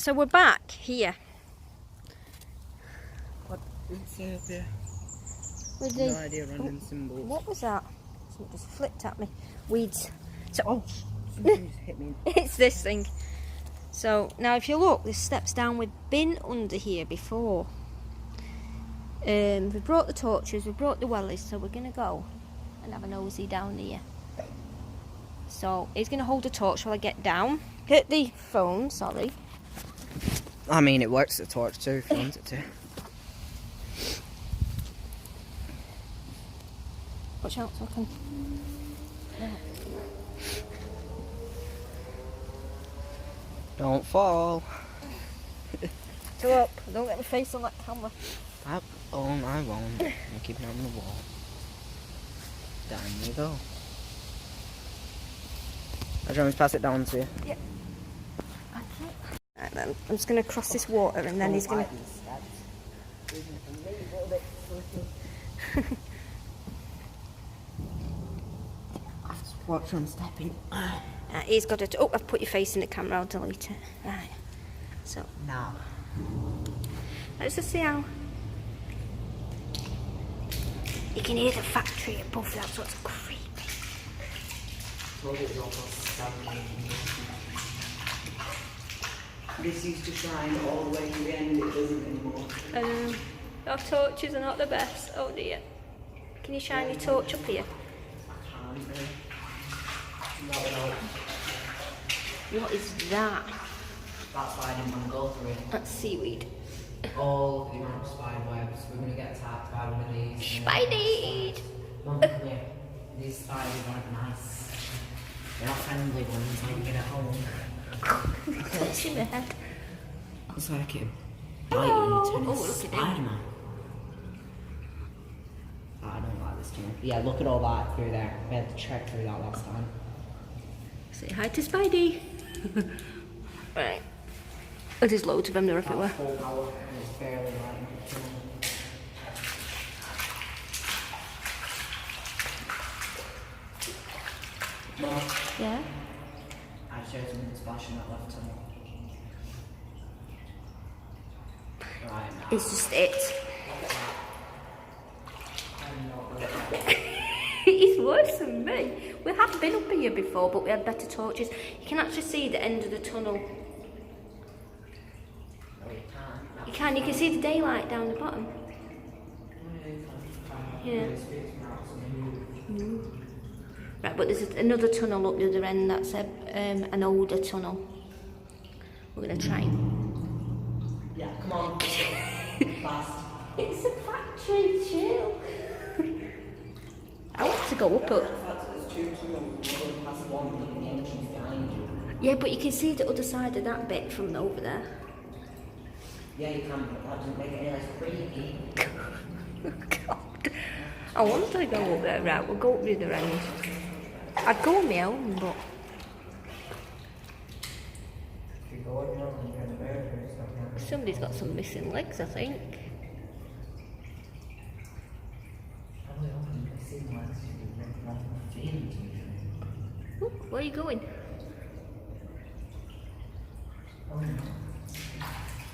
so we're back here. What did it say up here? With No idea, random symbols. What was that? Something just flipped at me. Weeds. So, Oh, something just hit me. it's this thing. So, now if you look, there's steps down. We've been under here before. We brought the torches, we brought the wellies, so we're going to go and have a nosy down here. So, he's going to hold the torch while I get down. Hit the phone, sorry. I mean, it works the torch too if you want it to. Watch out so I can... Don't fall. Go up, don't get my face on that camera. I won't. I'm keeping it on the wall. Down you go. I just pass it down to you. Yeah. Right then, I'm just going to cross this water and then he's going to... Watch him stepping. He's got to... Oh, I've put your face in the camera, I'll delete it. Right. So... Now. Let's just see how... You can hear the factory above, that's what's creepy. This used to shine all the way to the end, it doesn't anymore. Our torches are not the best. Oh dear. Can you shine your torch up here? I can't. Not without. What is that? That's why I didn't want to go through it. That's seaweed. All the amount of spider webs, we're going to get attacked by one of these. Spidey! Mum, come here. These spiders aren't nice. They're not friendly ones like you get at home. Clutch in the head. It's like it Hello. biting into Oh, look at him. Spider-Man. Oh, I don't like this tunnel. Yeah, look at all that through there. We had to trek through that last time. Say hi to Spidey. Right. Oh, there's loads of them, they're everywhere. Full power and it's barely lighting up the tunnel. Mom, Yeah? I showed something splashing that left tunnel. Right now. It's just it. Look at that. I'm not good at that. It's worse than me. We have been up here before, but we had better torches. You can actually see the end of the tunnel. You can see the daylight down the bottom. Yeah. Right, but there's another tunnel up the other end. That's an older tunnel. We're going to try and... Yeah, come on. Fast. It's a factory, chill. I want to go up it. Yeah, but you can see the other side of that bit from over there. Yeah, you can, but that doesn't make it any less creepy. God. I want to go up there. Right, we'll go up the other end. I'd go on my own, but... If you go on your own, you're in the murder, it's not happening. Somebody's got some missing legs, I think. Probably only missing legs to be nothing feeling to you. Ooh, where are you going? Oh no.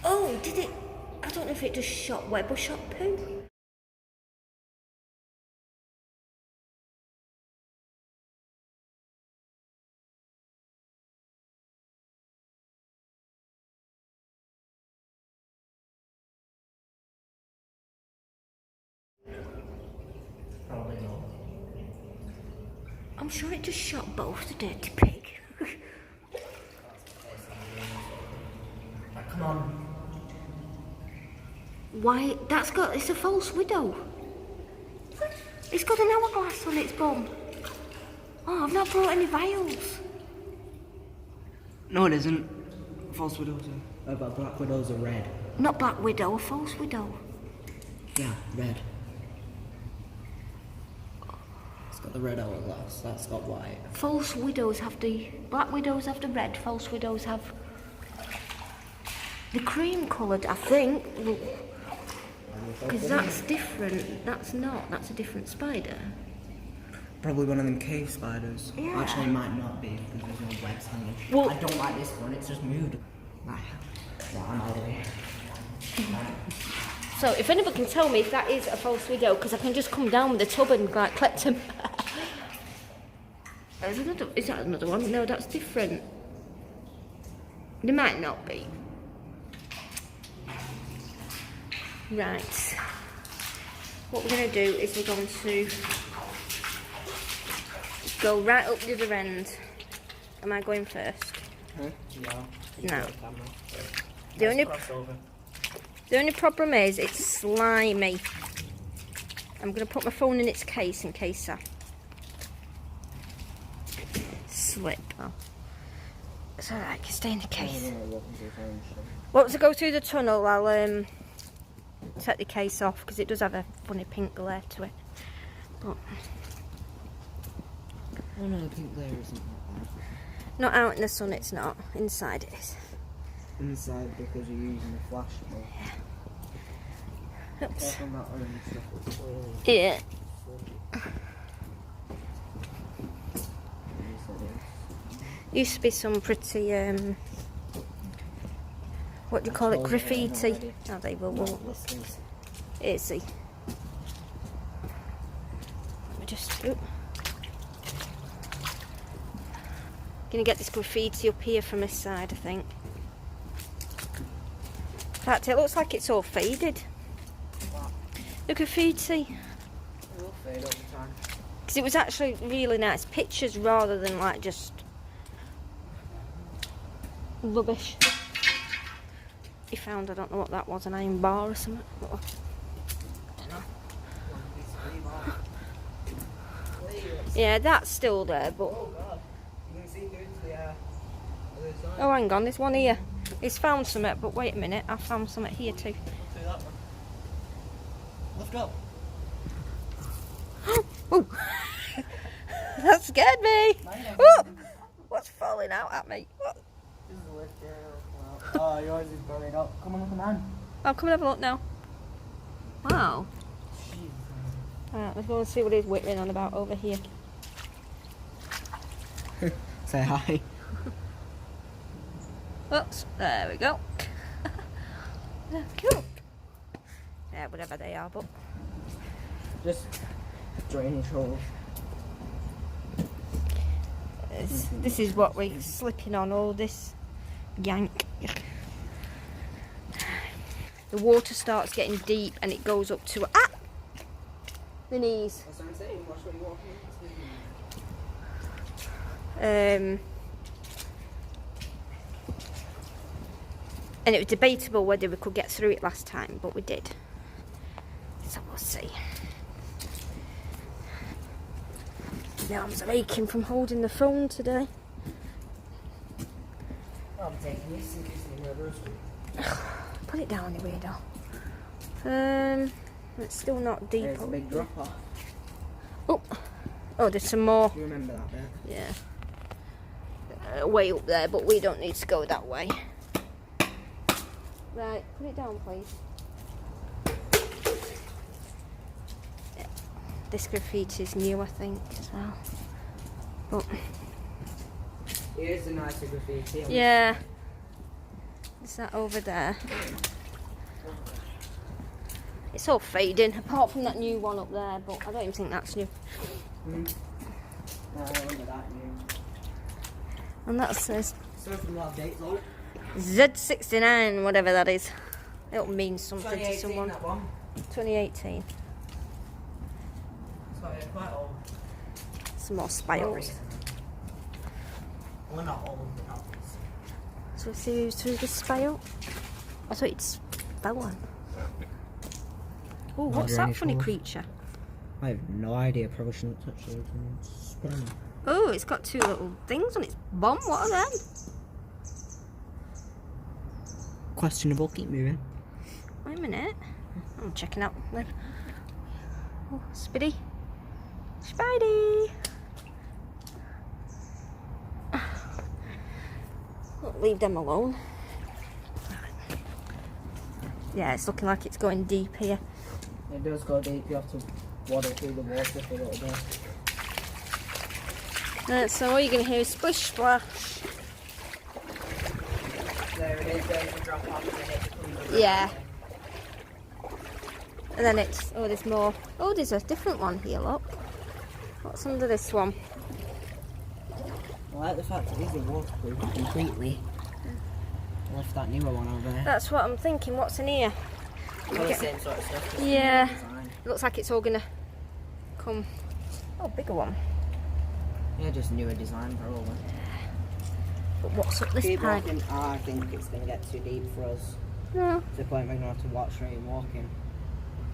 Oh, did it? I don't know if it just shot web or shot poo. Probably not. I'm sure it just shot both, the dirty pig. Come on. Why? It's a false widow. It's got an hourglass on its bum. Oh, I've not brought any vials. No, it isn't. False widows are... but black widows are red. Not black widow, a false widow. Yeah, red. It's got the red hourglass, that's got white. False widows have the... Black widows have the red, false widows have... the cream coloured, I think. Because that's different. That's not. That's a different spider. Probably one of them cave spiders. Yeah. Actually, it might not be because there's no webs hanging. Well, I don't like this one. It's just moved. Right. down all the way. So if anyone can tell me if that is a false video, because I can just come down with the tub and like collect them. There's another, is that another one? No, that's different. They might not be. Right. What we're going to do is we're going to go right up the other end. Am I going first? Huh? No. The only problem is it's slimy. I'm going to put my phone in its case in case I slip. Oh. It's alright, I can stay in the case. Once I go through the tunnel, I'll take the case off because it does have a funny pink glare to it. But oh no, the pink glare isn't that bad. Not out in the sun, it's not. Inside it is. Inside because you're using the flash more. Yeah. Oops. Careful not orange stuff. It's really Yeah. Used to be some pretty what do you call it? Graffiti. Oh, they will. Is he? Let me just. Oop. Gonna get this graffiti up here from this side, I think. In fact, it looks like it's all faded. The graffiti. It will fade over time. Because it was actually really nice pictures rather than like just rubbish. He found, I don't know what that was, an iron bar or something. I don't know. Yeah, that's still there, but. Oh god, you can see through to the other side. Oh, hang on, there's one here. He's found something, but wait a minute, I found something here too. Through that one. Lift up. Oh, that scared me. Oh, what's falling out at me? What? This is the lift, yeah. Oh, yours is burning up. Come on, come on. Oh, come and have a look now. Wow. Alright, let's go and see what he's whittling on about over here. Say hi. Oops, there we go. They're cute. Yeah, whatever they are, but. Just drainage holes. This is what we're slipping on, all this yank. The water starts getting deep and it goes up to the knees. That's what I'm saying. Watch what you walk And it was debatable whether we could get through it last time, but we did. So we'll see. My arms are aching from holding the phone today. I'm taking this in case the weather is. Put it down, you weirdo. It's still not deep. There's a big drop off. Oh, there's some more. Do you remember that bit? Yeah. Way up there, but we don't need to go that way. Right, put it down, please. Yeah. This graffiti is new, I think, as well. But Here's a nicer graffiti. yeah. Is that over there? It's all fading, apart from that new one up there, but I don't even think that's new. No, I remember that new. And that says So from what dates on it? Z69, whatever that is. It'll mean something to 2018, someone. that one. 2018. So yeah, quite old. Some more spiles. Well, not old, but not recent. So we see who's through the spile. I thought it's one. Oh, what's that funny creature? I have no idea. Probably shouldn't touch those and spin them. Oh, it's got two little things on its bum. What are them? Questionable. Keep moving. Wait a minute. I'm checking out then. Oh, Spidey. Spidey! Don't leave them alone. Yeah, it's looking like it's going deep here. It does go deep. You have to waddle through the water for a little bit. So all you're going to hear is splish splash. There it is. There's a drop off and then it comes over. Yeah. And then it's, oh, there's more. Oh, there's a different one here, look. What's under this one? I like the fact that these are waterproof completely. I left that newer one over there. That's what I'm thinking. What's in here? It's all the same sort of stuff. just Yeah. different design. It looks like it's all gonna come. Oh, bigger one. Yeah, just newer design probably. But what's up this Keep pipe? walking. I think it's going to get too deep for us. No. To the point we're going to have to walk straight and walking.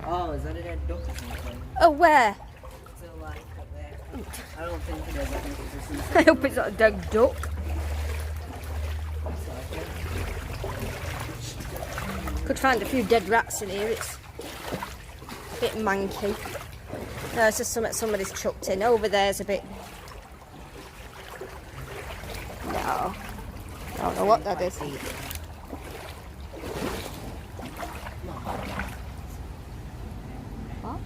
Oh, is that a dead duck or something? Oh, where? Still like up there. I don't think it is. I think it's just I hope it's not a dead duck. Could find a few dead rats in here. It's a bit manky. No, it's just something somebody's chucked in. Over there's a bit. No. I don't know what that is. What?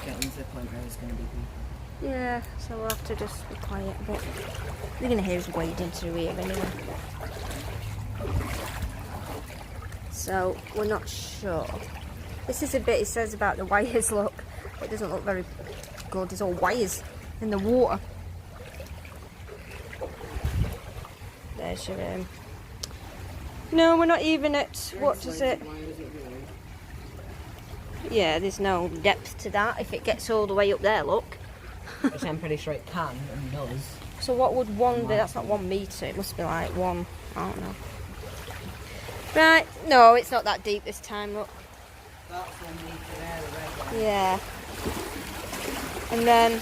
Getting to the point where it's going to be deep. Yeah, so we'll have to just be quiet a bit. You're going to hear us wading through here anyway. So, we're not sure. This is a bit, it says about the wires, look. It doesn't look very good. There's all wires in the water. There's your, No, we're not even at, what is it? Yeah, there's no depth to that if it gets all the way up there, look. Which I'm pretty sure it can and does. So what would one be? That's not 1 metre, it must be like one, I don't know. Right, no, it's not that deep this time, look. That's 1 metre there, the red one. Yeah. And then,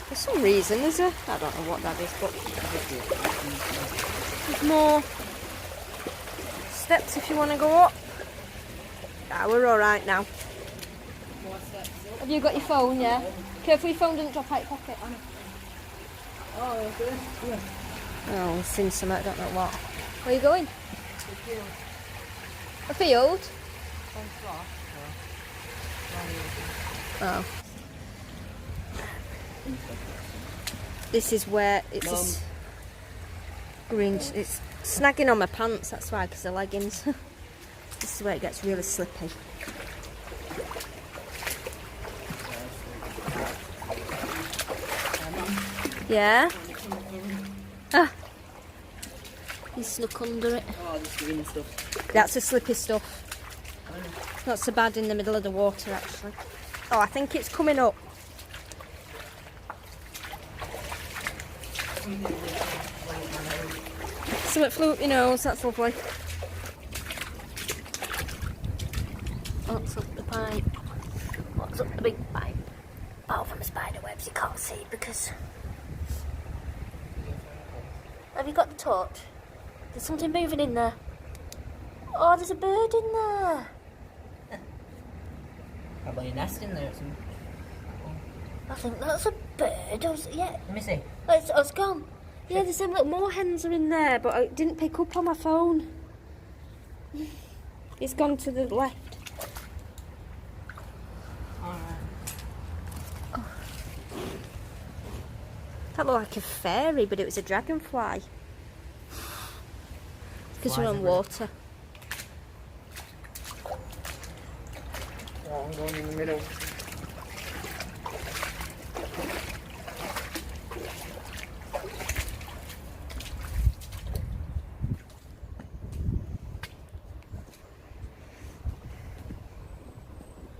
for some reason, there's a, I don't know what that is, but there's more steps if you want to go up. Ah, we're alright now. More steps up. Have you got your phone, yeah? Careful your phone doesn't drop out your pocket. Oh, that's good. Yeah. Oh, I've seen some, I don't know what. Where are you going? A field? Oh. This is where it's just green. It's snagging on my pants, that's why, because they're leggings. This is where it gets really slippy. Yeah? Ah. He snuck under it. Oh, this green stuff. That's the slippy stuff. Not so bad in the middle of the water, actually. Oh, I think it's coming up. Something flew up your nose, that's lovely. What's up the pipe? What's up the big pipe? Apart from the spider webs, you can't see because... Have you got the torch? There's something moving in there. Oh, there's a bird in there. Probably a nest in there or something. I think that's a bird. Yeah, Let me see. it's gone. Yeah, there's some little moorhens are in there, but I didn't pick up on my phone. It's gone to the left. Alright. That looked like a fairy, but it was a dragonfly. Because we're Flies on everywhere. water. Oh, I'm going in the middle.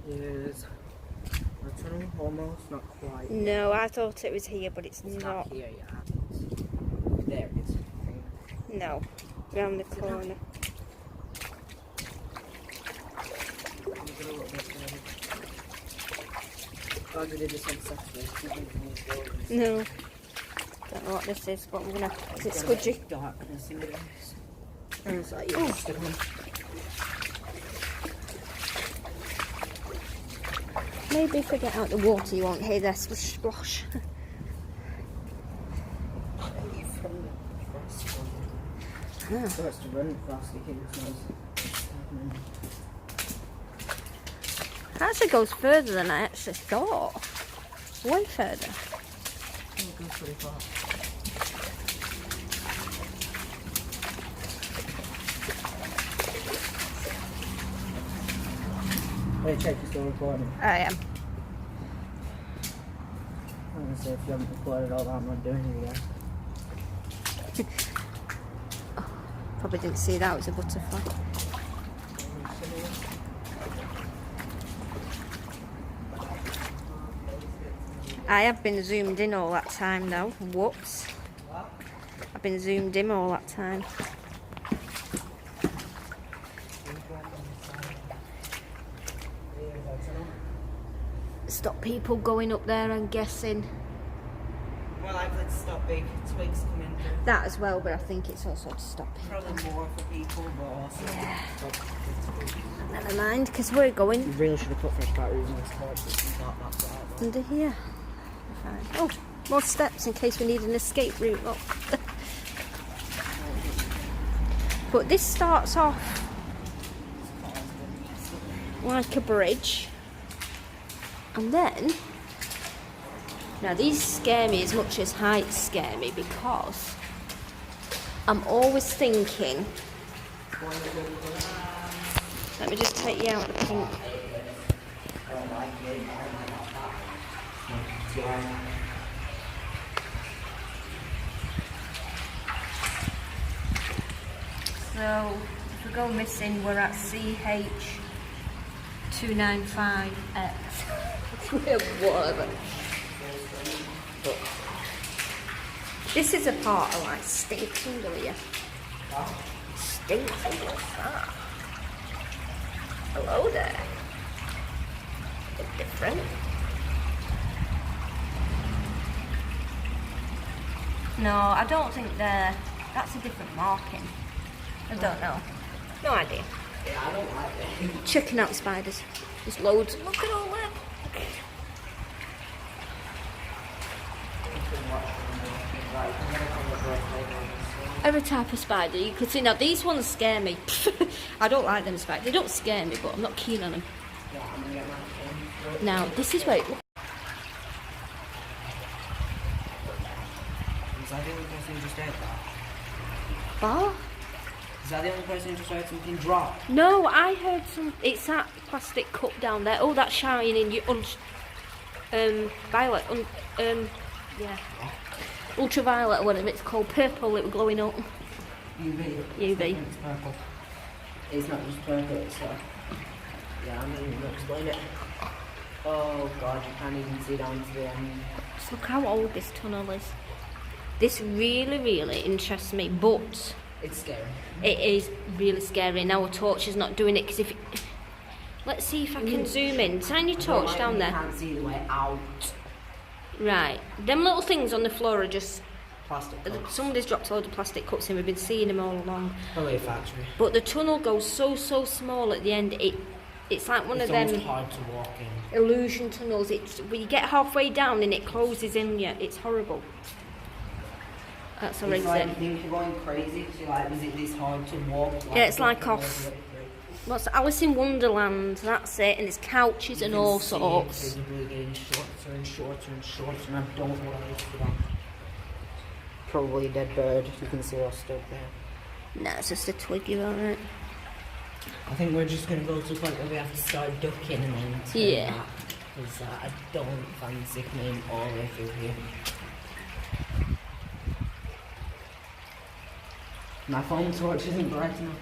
There's a tunnel, almost, not quite. No, I thought it was here, but it's It's not. not here yet. There it is. I think. No, round the corner. I'm gonna look this way. Oh, they did this on Saturday. No, don't know what this is, but I'm gonna. Is it scudgy? Darkness in this. And it's like, yeah, stick 'em in. Maybe if I get out the water, you won't hear their splish splosh. So it's to run fast, you can It actually goes further than I actually thought. Way further. it goes pretty far. Hey, check, you're still recording. I am. I'm gonna say if you haven't recorded all that, I'm not doing it again. Probably didn't see that, it was a butterfly. I have been zoomed in all that time though. Whoops. I've been zoomed in all that time. Stop people going up there and guessing. More likely to stop big twigs coming through. That as well, but I think it's also to stop people. Probably more for people, but also stop big twigs. Never mind, because we're going You really should have put fresh batteries in this car so it's not that bad. under here. Fine. Oh, more steps in case we need an escape route. Oh. But this starts off like a bridge. And then, now these scare me as much as heights scare me because I'm always thinking, let me just take you out the pink. So, if we go missing, we're at CH295X. Whatever. But this is a part of like stinks under here. Stinks under that. Hello there. Bit different. No, I don't think they're. That's a different marking. I don't know. No idea. Yeah, I don't like it. Checking out spiders. There's loads. Look at all them. Every type of spider you could see. Now these ones scare me. I don't like them spiders. They don't scare me, but I'm not keen on them. Now this is where it. Is that the only person who just heard that? What? Is that the only person who just heard something drop? No, I heard some. It's that plastic cup down there. Oh, that's shining. You violet. Yeah. Ultraviolet or whatever it's called. Purple. It was glowing up. UV. UV. It's purple. It's not just purple. It's yeah, I'm not even gonna explain it. Oh god, you can't even see down to the end. Just look how old this tunnel is. This really, really interests me, but It's scary. it is really scary. Now a torch is not doing it because if. Let's see if I can zoom in. Tiny torch down You there. can't see the way out. Right. Them little things on the floor are just. Plastic cups. Somebody's dropped a load of plastic cups in. We've been seeing them all along. Probably a factory. But the tunnel goes so small at the end. It's like one It's of almost them hard to walk in. illusion tunnels. It's when you get halfway down and it closes in you. It's horrible. That's our It's like you exit. think you're going crazy because you're like, is it this hard to walk? Yeah, it's like off. What's Alice in Wonderland? That's it. And there's couches and all sorts. It's visibly getting shorter and shorter and shorter, and I don't know what else for that. Probably a dead bird. You can see us stood there. No, it's just a twig, you're alright. I think we're just gonna go to a point where we have to start ducking and then turn Yeah. back. Because I don't fancy coming all the way through here. My phone torch isn't bright enough.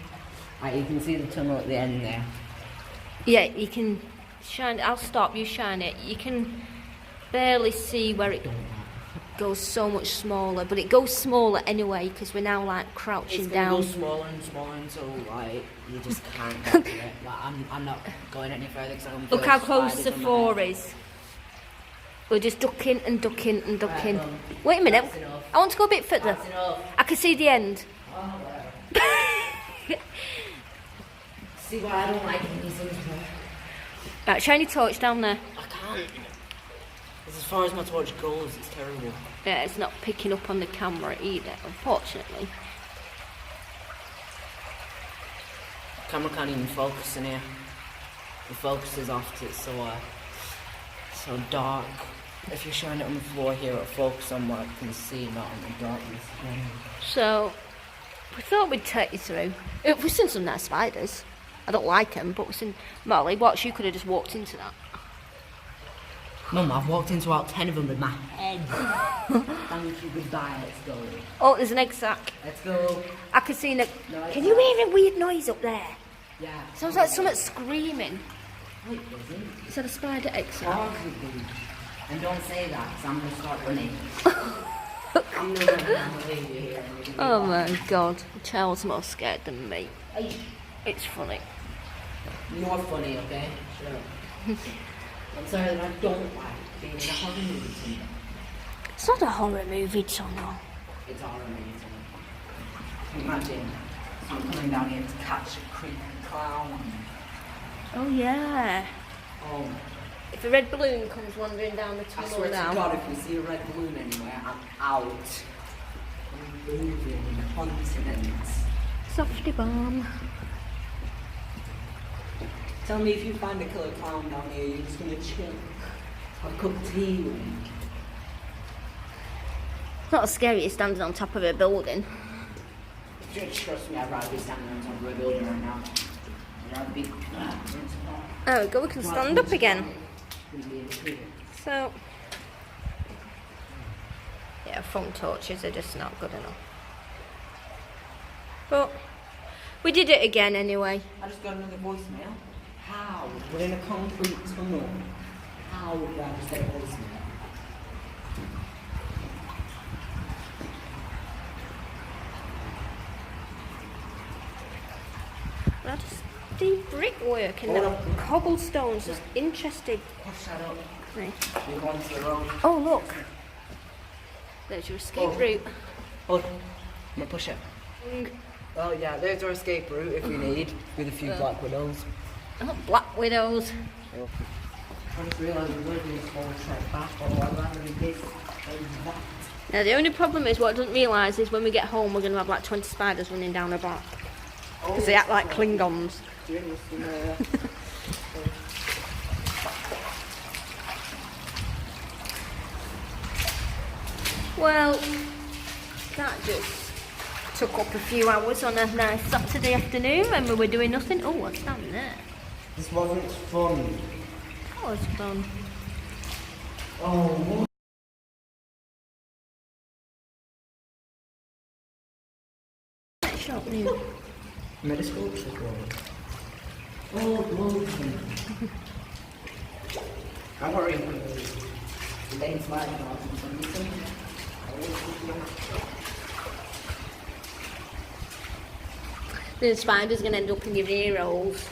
Right, you can see the tunnel at the end there. Yeah, you can shine. I'll stop. You shine it. You can barely see where it goes so much smaller, but it goes smaller anyway because we're now like crouching It's gonna down. go smaller and smaller until like you just can't get to it. Like, I'm not going any further because I'm. Look how close the floor is. We're just ducking and ducking and ducking. Right, Wait a minute. that's enough. I want to go a bit further. That's enough. I can see the end. Oh, see why I don't like these things. Right, shiny torch down there. I can't. As far as my torch goes, it's terrible. Yeah, it's not picking up on the camera either, unfortunately. Camera can't even focus in here. The focus is off 'cause it's so dark. If you shine it on the floor here, it'll focus on what I can see, not on the darkness. So, we thought we'd take you through. We've seen some nice spiders. I I don't like them, but listen, Molly, what, you could have just walked into that. Mum, I've walked into about 10 of them with my head. Thank you, goodbye, let's go. Oh, there's an egg sack. Let's go. I can see an egg. No, Can you hear a weird noise up there? Yeah. Sounds like someone screaming. Wait, was it? Is that a spider egg sack? Pause with me. And don't say that, because I'm going to start running. I'm not going to leave you here. Oh my god, Charles more scared than me. It's funny. You're funny, okay? Sure. I'm sorry that I don't like being in a horror movie. It's not a horror movie, Tono. It's a horror movie. Imagine someone coming down here to catch a creepy clown. Oh yeah. Oh, If a red balloon comes wandering down the I tunnel swear now. to God, if we see a red balloon anywhere, I'm out. I'm moving continents. Softy bomb. Tell me if you find a killer clown down here, you're just gonna chill. Have a cup of tea with me. It's not as scary as standing on top of a building. Just trust me, I'd rather be standing on top of a building right now. I'd rather be. There we go, we can stand up again. So, yeah, phone torches are just not good enough. But, we did it again anyway. I just got another voicemail. How? We're in a concrete tunnel. How would I just get a voicemail? That's deep brickwork and the cobblestones. Just interested. Push that up. Right. You're going to the road. Oh look, there's your escape route. Oh, I'm gonna push it. Oh yeah, there's our escape route if we need, with a few black widows. Oh, black widows. I just realised we're going to do this whole trek back, or I'd rather do this than that. Now the only problem is what I don't realise is when we get home we're going to have like 20 spiders running down our back. Because they act like Klingons. Well, that just took up a few hours on a nice Saturday afternoon when we were doing nothing. Oh, what's down there? This wasn't fun. That was fun. Oh, Shop new. Metascope's recording. Oh, bloody. I'm worried. The lane's sliding off or something. The spider's going to end up in your ear holes.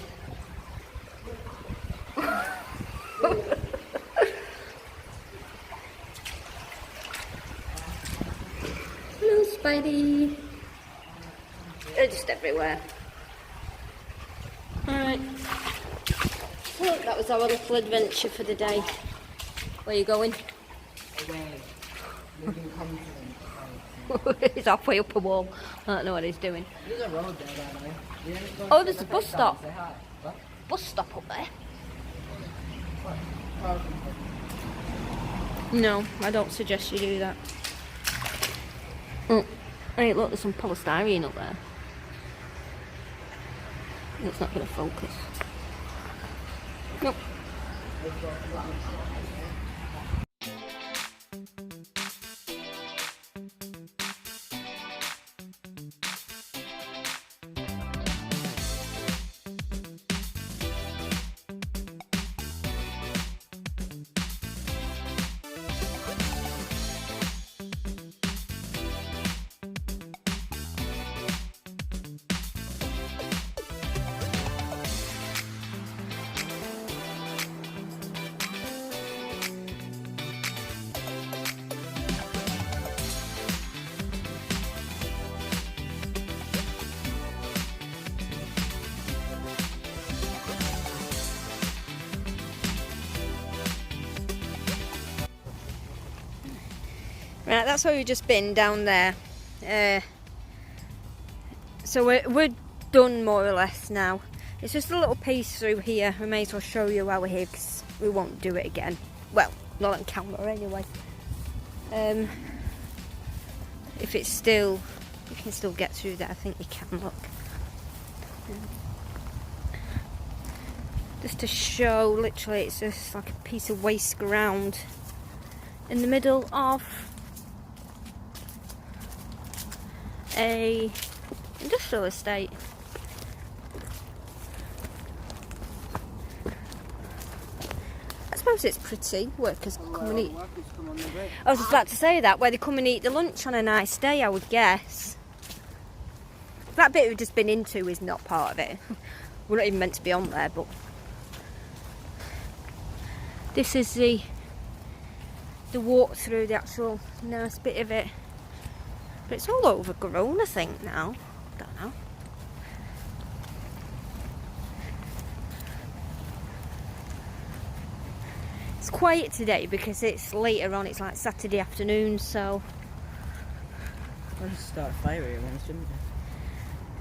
Hello, Spidey. They're just everywhere. Alright. So that was our little adventure for the day. Where are you going? Away. Living confident. He's halfway up a wall. I don't know what he's doing. There's a road there, by the way. Oh, there's a bus stop. Say hi. What? Bus stop up there. Oh, No, I don't suggest you do that. Oh, hey, look, there's some polystyrene up there. It's not going to focus. Nope. Right, that's where we've just been, down there. So we're done more or less now. It's just a little piece through here. We may as well show you while we're here because we won't do it again. Well, not on camera anyway. If it's still, you can still get through there. I think you can, look. Just to show, literally, it's just like a piece of waste ground in the middle of a industrial estate. I suppose it's pretty. Workers come and eat. I was just about to say that, where they come and eat the lunch on a nice day, I would guess. That bit we've just been into is not part of it. We're not even meant to be on there, but this is the walk through, the actual nice bit of it. But it's all overgrown, I think, now. Don't know. It's quiet today because it's later on, it's like Saturday afternoon, so... Let's start a fire here once, shouldn't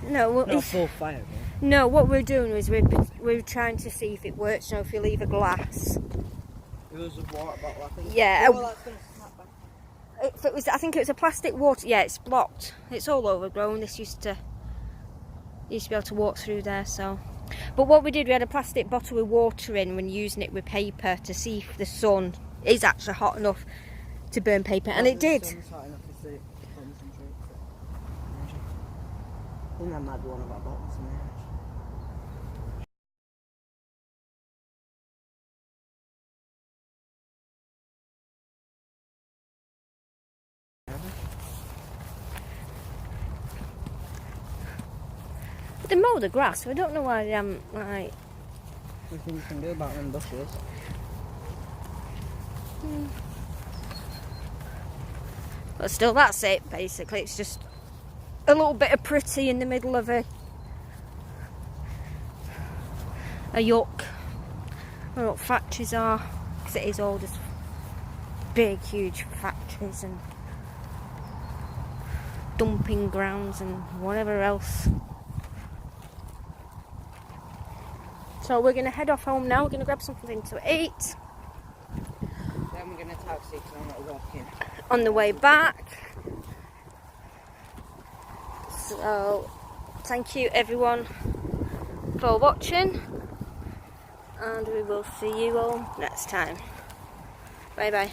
we? No, well, Not a full fire, but... No, what we're doing is we're trying to see if it works, you know, if you leave a glass. It was a water bottle, I think. Yeah. Oh, that's gonna snap back. If it was, I think it was a plastic water. Yeah, it's blocked. It's all overgrown. This used to be able to walk through there. So, but what we did, we had a plastic bottle with water in when using it with paper to see if the sun is actually hot enough to burn paper, and it did. The sun's hot enough to concentrate. I think that might be one of our bottles in there. They mow the grass, so I don't know why they haven't, like... What do you think you can do about them bushes? But still, that's it, basically. It's just a little bit of pretty in the middle of a yuck. Where what factories are, because it is all just big, huge factories and dumping grounds and whatever else. So we're going to head off home now. We're going to grab something to eat. Then we're going to taxi because I'm not walking. On the way back. So thank you everyone for watching, and we will see you all next time. Bye bye.